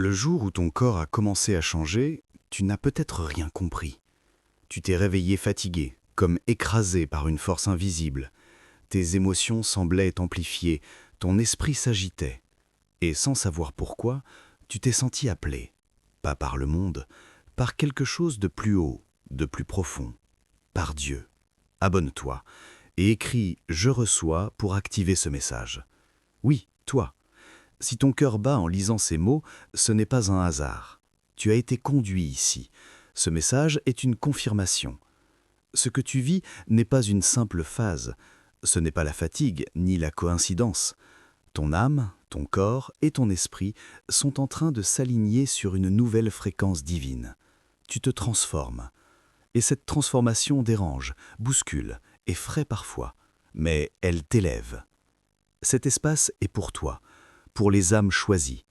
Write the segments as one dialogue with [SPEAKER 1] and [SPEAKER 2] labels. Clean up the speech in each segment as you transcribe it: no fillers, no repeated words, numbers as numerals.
[SPEAKER 1] Le jour où ton corps a commencé à changer, tu n'as peut-être rien compris. Tu t'es réveillé fatigué, comme écrasé par une force invisible. Tes émotions semblaient amplifiées, ton esprit s'agitait. Et sans savoir pourquoi, tu t'es senti appelé, pas par le monde, par quelque chose de plus haut, de plus profond, par Dieu. Abonne-toi et écris «Je reçois» pour activer ce message. Oui, toi. Si ton cœur bat en lisant ces mots, ce n'est pas un hasard. Tu as été conduit ici. Ce message est une confirmation. Ce que tu vis n'est pas une simple phase. Ce n'est pas la fatigue ni la coïncidence. Ton âme, ton corps et ton esprit sont en train de s'aligner sur une nouvelle fréquence divine. Tu te transformes. Et cette transformation dérange, bouscule, effraie parfois, mais elle t'élève. Cet espace est pour toi, pour les âmes choisies,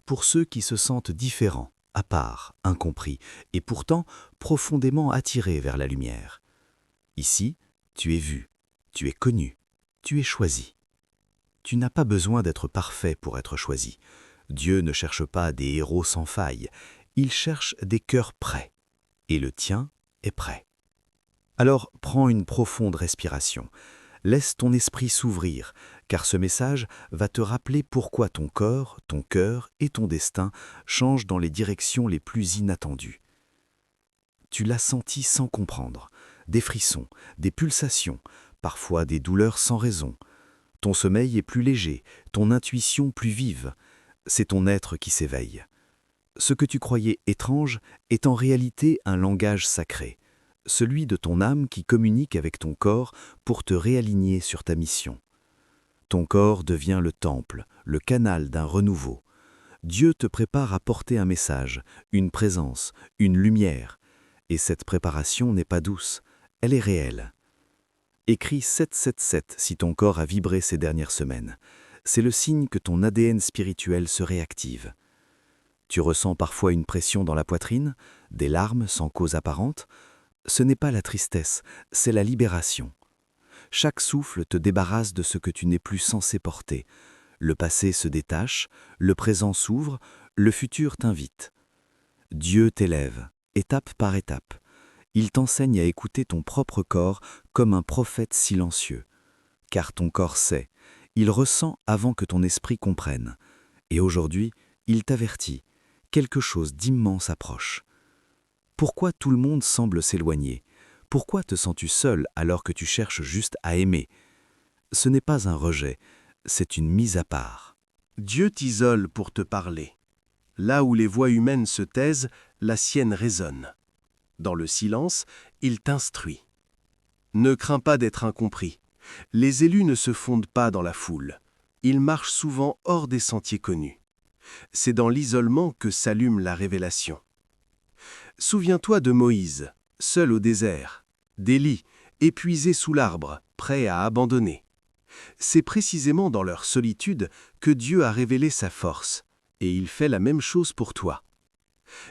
[SPEAKER 1] pour ceux qui se sentent différents, à part, incompris, et pourtant profondément attirés vers la lumière. Ici, tu es vu, tu es connu, tu es choisi. Tu n'as pas besoin d'être parfait pour être choisi. Dieu ne cherche pas des héros sans faille, il cherche des cœurs prêts. Et le tien est prêt. Alors prends une profonde respiration. Laisse ton esprit s'ouvrir, car ce message va te rappeler pourquoi ton corps, ton cœur et ton destin changent dans les directions les plus inattendues. Tu l'as senti sans comprendre, des frissons, des pulsations, parfois des douleurs sans raison. Ton sommeil est plus léger, ton intuition plus vive. C'est ton être qui s'éveille. Ce que tu croyais étrange est en réalité un langage sacré, celui de ton âme qui communique avec ton corps pour te réaligner sur ta mission. Ton corps devient le temple, le canal d'un renouveau. Dieu te prépare à porter un message, une présence, une lumière. Et cette préparation n'est pas douce, elle est réelle. Écris 777 si ton corps a vibré ces dernières semaines. C'est le signe que ton ADN spirituel se réactive. Tu ressens parfois une pression dans la poitrine, des larmes sans cause apparente. Ce n'est pas la tristesse, c'est la libération. Chaque souffle te débarrasse de ce que tu n'es plus censé porter. Le passé se détache, le présent s'ouvre, le futur t'invite. Dieu t'élève, étape par étape. Il t'enseigne à écouter ton propre corps comme un prophète silencieux. Car ton corps sait, il ressent avant que ton esprit comprenne. Et aujourd'hui, il t'avertit. Quelque chose d'immense approche. Pourquoi tout le monde semble s'éloigner? Pourquoi te sens-tu seul alors que tu cherches juste à aimer? Ce n'est pas un rejet, c'est une mise à part.
[SPEAKER 2] Dieu t'isole pour te parler. Là où les voix humaines se taisent, la sienne résonne. Dans le silence, il t'instruit. Ne crains pas d'être incompris. Les élus ne se fondent pas dans la foule. Ils marchent souvent hors des sentiers connus. C'est dans l'isolement que s'allume la révélation. Souviens-toi de Moïse, seul au désert, d'Élie, épuisé sous l'arbre, prêt à abandonner. C'est précisément dans leur solitude que Dieu a révélé sa force, et il fait la même chose pour toi.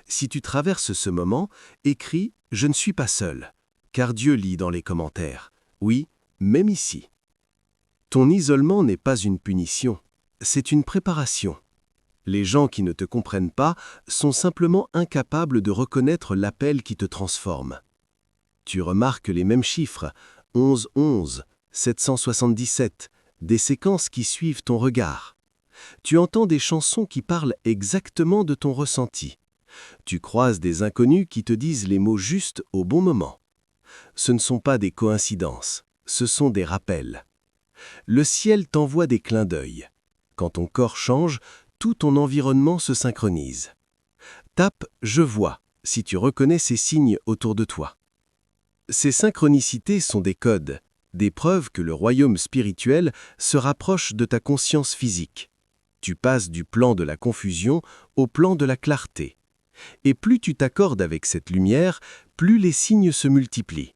[SPEAKER 2] Si tu traverses ce moment, écris « Je ne suis pas seul », car Dieu lit dans les commentaires. Oui, même ici. Ton isolement n'est pas une punition, c'est une préparation. Les gens qui ne te comprennent pas sont simplement incapables de reconnaître l'appel qui te transforme. Tu remarques les mêmes chiffres, 11, 11, 777, des séquences qui suivent ton regard. Tu entends des chansons qui parlent exactement de ton ressenti. Tu croises des inconnus qui te disent les mots justes au bon moment. Ce ne sont pas des coïncidences, ce sont des rappels. Le ciel t'envoie des clins d'œil. Quand ton corps change, tout ton environnement se synchronise. Tape « Je vois » si tu reconnais ces signes autour de toi. Ces synchronicités sont des codes, des preuves que le royaume spirituel se rapproche de ta conscience physique. Tu passes du plan de la confusion au plan de la clarté. Et plus tu t'accordes avec cette lumière, plus les signes se multiplient.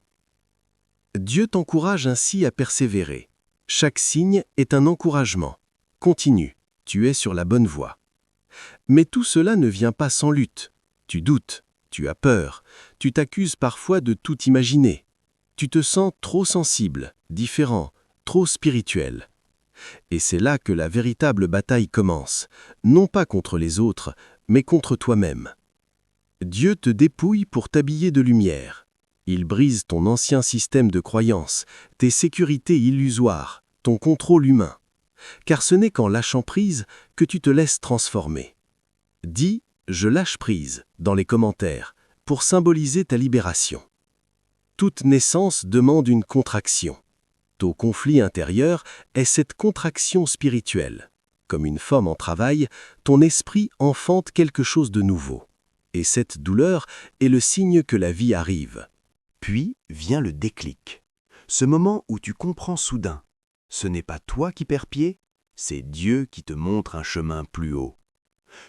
[SPEAKER 2] Dieu t'encourage ainsi à persévérer. Chaque signe est un encouragement. Continue. Tu es sur la bonne voie. Mais tout cela ne vient pas sans lutte. Tu doutes, tu as peur, tu t'accuses parfois de tout imaginer. Tu te sens trop sensible, différent, trop spirituel. Et c'est là que la véritable bataille commence, non pas contre les autres, mais contre toi-même. Dieu te dépouille pour t'habiller de lumière. Il brise ton ancien système de croyances, tes sécurités illusoires, ton contrôle humain. Car ce n'est qu'en lâchant prise que tu te laisses transformer. Dis « je lâche prise » dans les commentaires pour symboliser ta libération. Toute naissance demande une contraction. Ton conflit intérieur est cette contraction spirituelle. Comme une femme en travail, ton esprit enfante quelque chose de nouveau. Et cette douleur est le signe que la vie arrive.
[SPEAKER 1] Puis vient le déclic. Ce moment où tu comprends soudain. Ce n'est pas toi qui perds pied, c'est Dieu qui te montre un chemin plus haut.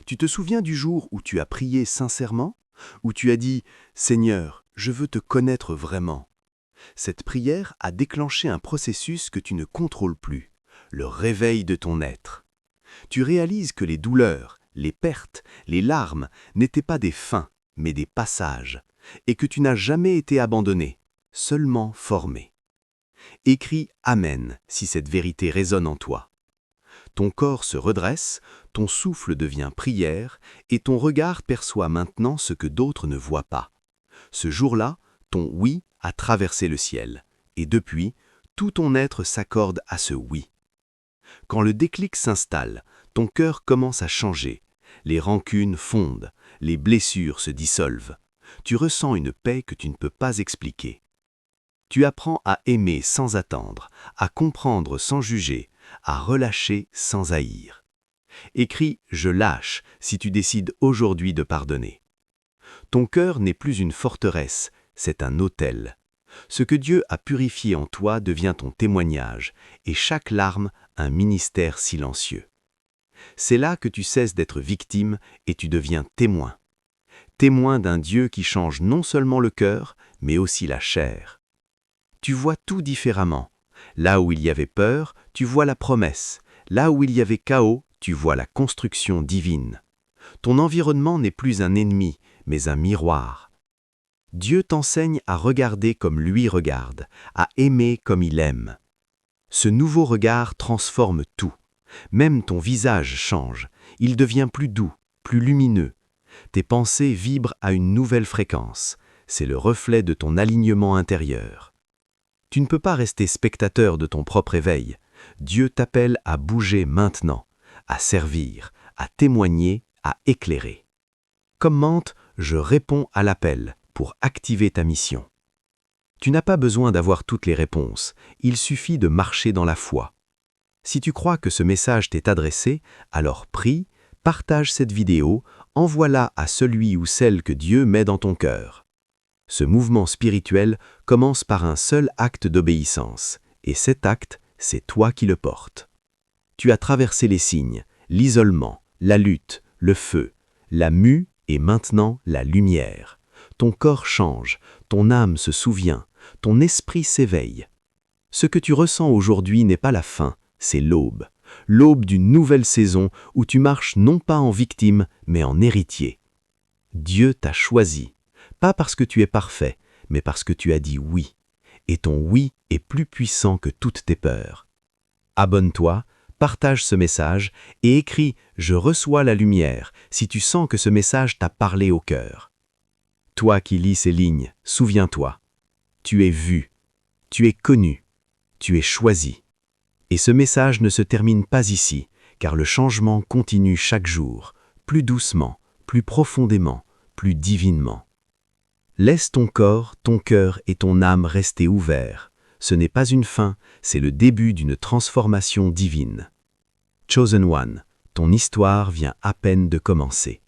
[SPEAKER 1] Tu te souviens du jour où tu as prié sincèrement, où tu as dit « Seigneur, je veux te connaître vraiment ». Cette prière a déclenché un processus que tu ne contrôles plus, le réveil de ton être. Tu réalises que les douleurs, les pertes, les larmes n'étaient pas des fins, mais des passages, et que tu n'as jamais été abandonné, seulement formé. Écris « Amen » si cette vérité résonne en toi. Ton corps se redresse, ton souffle devient prière, et ton regard perçoit maintenant ce que d'autres ne voient pas. Ce jour-là, ton « oui » a traversé le ciel, et depuis, tout ton être s'accorde à ce « oui ». Quand le déclic s'installe, ton cœur commence à changer, les rancunes fondent, les blessures se dissolvent. Tu ressens une paix que tu ne peux pas expliquer. Tu apprends à aimer sans attendre, à comprendre sans juger, à relâcher sans haïr. Écris « Je lâche » si tu décides aujourd'hui de pardonner. Ton cœur n'est plus une forteresse, c'est un autel. Ce que Dieu a purifié en toi devient ton témoignage, et chaque larme un ministère silencieux. C'est là que tu cesses d'être victime et tu deviens témoin. Témoin d'un Dieu qui change non seulement le cœur, mais aussi la chair. Tu vois tout différemment. Là où il y avait peur, tu vois la promesse. Là où il y avait chaos, tu vois la construction divine. Ton environnement n'est plus un ennemi, mais un miroir. Dieu t'enseigne à regarder comme lui regarde, à aimer comme il aime. Ce nouveau regard transforme tout. Même ton visage change. Il devient plus doux, plus lumineux. Tes pensées vibrent à une nouvelle fréquence. C'est le reflet de ton alignement intérieur. Tu ne peux pas rester spectateur de ton propre éveil. Dieu t'appelle à bouger maintenant, à servir, à témoigner, à éclairer. Commente, je réponds à l'appel pour activer ta mission. Tu n'as pas besoin d'avoir toutes les réponses, il suffit de marcher dans la foi. Si tu crois que ce message t'est adressé, alors prie, partage cette vidéo, envoie-la à celui ou celle que Dieu met dans ton cœur. Ce mouvement spirituel commence par un seul acte d'obéissance, et cet acte, c'est toi qui le portes. Tu as traversé les signes, l'isolement, la lutte, le feu, la mue et maintenant la lumière. Ton corps change, ton âme se souvient, ton esprit s'éveille. Ce que tu ressens aujourd'hui n'est pas la fin, c'est l'aube. L'aube d'une nouvelle saison où tu marches non pas en victime, mais en héritier. Dieu t'a choisi, pas parce que tu es parfait, mais parce que tu as dit oui. Et ton oui est plus puissant que toutes tes peurs. Abonne-toi, partage ce message et écris « Je reçois la lumière » si tu sens que ce message t'a parlé au cœur. Toi qui lis ces lignes, souviens-toi. Tu es vu, tu es connu, tu es choisi. Et ce message ne se termine pas ici, car le changement continue chaque jour, plus doucement, plus profondément, plus divinement. Laisse ton corps, ton cœur et ton âme rester ouverts. Ce n'est pas une fin, c'est le début d'une transformation divine. Chosen One, ton histoire vient à peine de commencer.